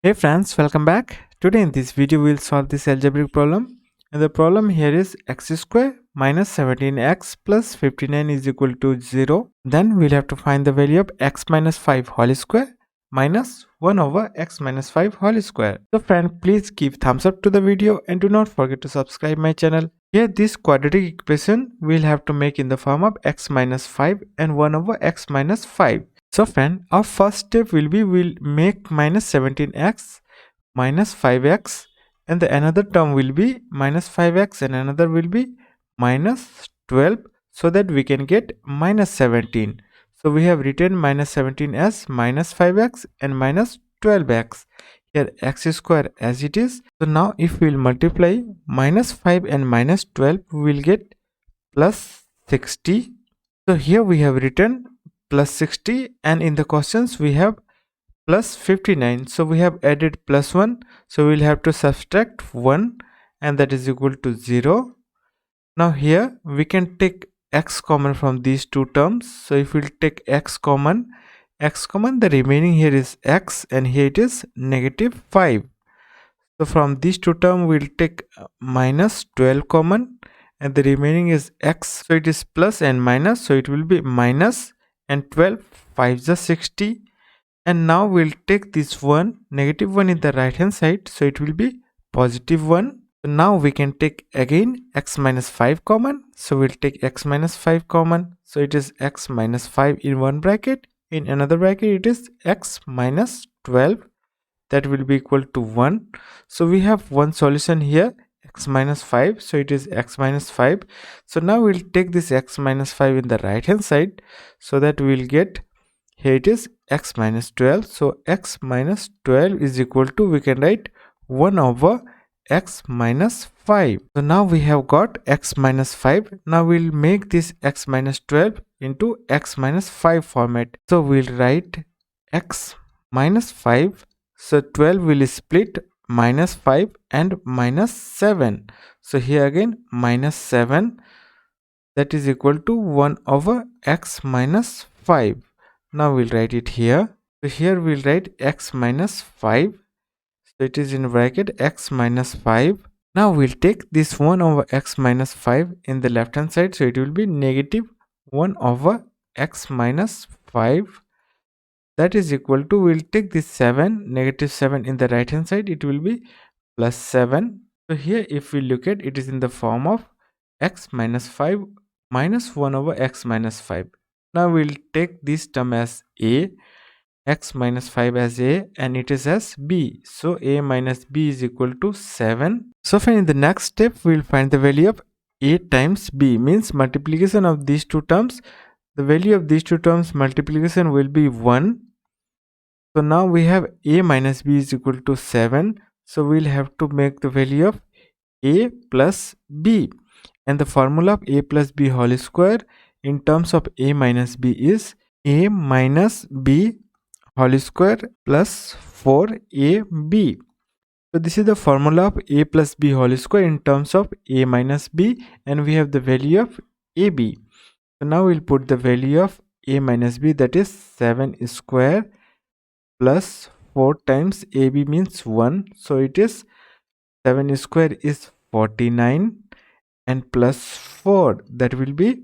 Hey friends, welcome back. Today in this video we'll solve this algebraic problem. And the problem here is x square minus 17x plus 59 is equal to 0. Then we'll have to find the value of x minus 5 whole square minus 1 over x minus 5 whole square. So friend, please give thumbs up to the video and do not forget to subscribe my channel. Here this quadratic equation we'll have to make in the form of x minus 5 and 1 over x minus 5. So friend, our first step will be we'll make minus 17x minus 5x, and the another term will be minus 5x and another will be minus 12, so that we can get minus 17. So we have written minus 17 as minus 5x and minus 12x. Here x square as it is. So now if we will multiply minus 5 and minus 12, we will get plus 60. So here we have written plus 60, and in the questions we have plus 59, so we have added plus 1, so we'll have to subtract 1, and that is equal to 0. Now here we can take x common from these two terms. So if we'll take x common, the remaining here is x and here it is negative 5. So from these two terms we'll take minus 12 common, and the remaining is x, so it is plus and minus, so it will be minus and 12, 5 is 60. And now we'll take this negative 1 in the right hand side, so it will be positive 1. So now we can take again x minus 5 common, so we'll take x minus 5 common, so it is x minus 5 in one bracket, in another bracket it is x minus 12, that will be equal to 1. So we have one solution here, x minus 5, so it is x minus 5. So now we'll take this x minus 5 in the right hand side, so that we'll get, here it is x minus 12, so x minus 12 is equal to, we can write 1 over x minus 5. So now we have got x minus 5. Now we'll make this x minus 12 into x minus 5 format. So we'll write x minus 5, so 12 will split minus 5 and minus 7. So here again minus 7, that is equal to 1 over x minus 5. Now we'll write it here. So here we'll write x minus 5. So it is in bracket x minus 5. Now we'll take this 1 over x minus 5 in the left hand side. So it will be negative 1 over x minus 5. That is equal to, we'll take this 7, negative 7 in the right hand side. It will be plus 7. So here if we look at, it is in the form of x minus 5 minus 1 over x minus 5. Now we'll take this term as a, x minus 5 as a, and it is as b. So a minus b is equal to 7. So friend, in the next step we'll find the value of a times b, means multiplication of these two terms. The value of these two terms multiplication will be 1. So now we have a minus b is equal to 7. So we'll have to make the value of a plus b, and the formula of a plus b whole square in terms of a minus b is a minus b whole square plus 4ab. So this is the formula of a plus b whole square in terms of a minus b, and we have the value of ab. So now we'll put the value of a minus b, that is 7 square plus 4 times ab means 1. So it is 7 square is 49, and plus 4, that will be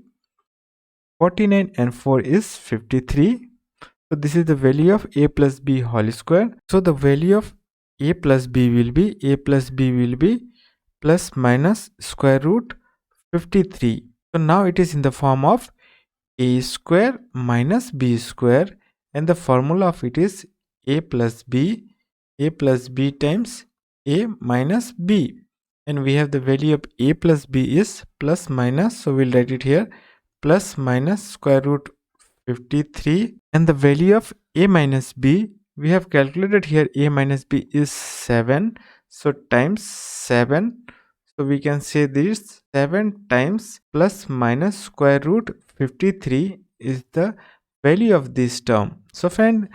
49, and 4 is 53. So this is the value of a plus b whole square. So the value of a plus b will be plus minus square root 53. So now it is in the form of a square minus b square, and the formula of it is a plus b times a minus b, and we have the value of a plus b is plus minus, so we'll write it here, plus minus square root 53, and the value of a minus b, we have calculated here, a minus b is 7, so times 7, so we can say this 7 times plus minus square root 53 is the value of this term. So friend,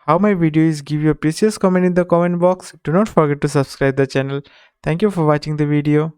how my video is, give your precious comment in the comment box. Do not forget to subscribe the channel. Thank you for watching the video.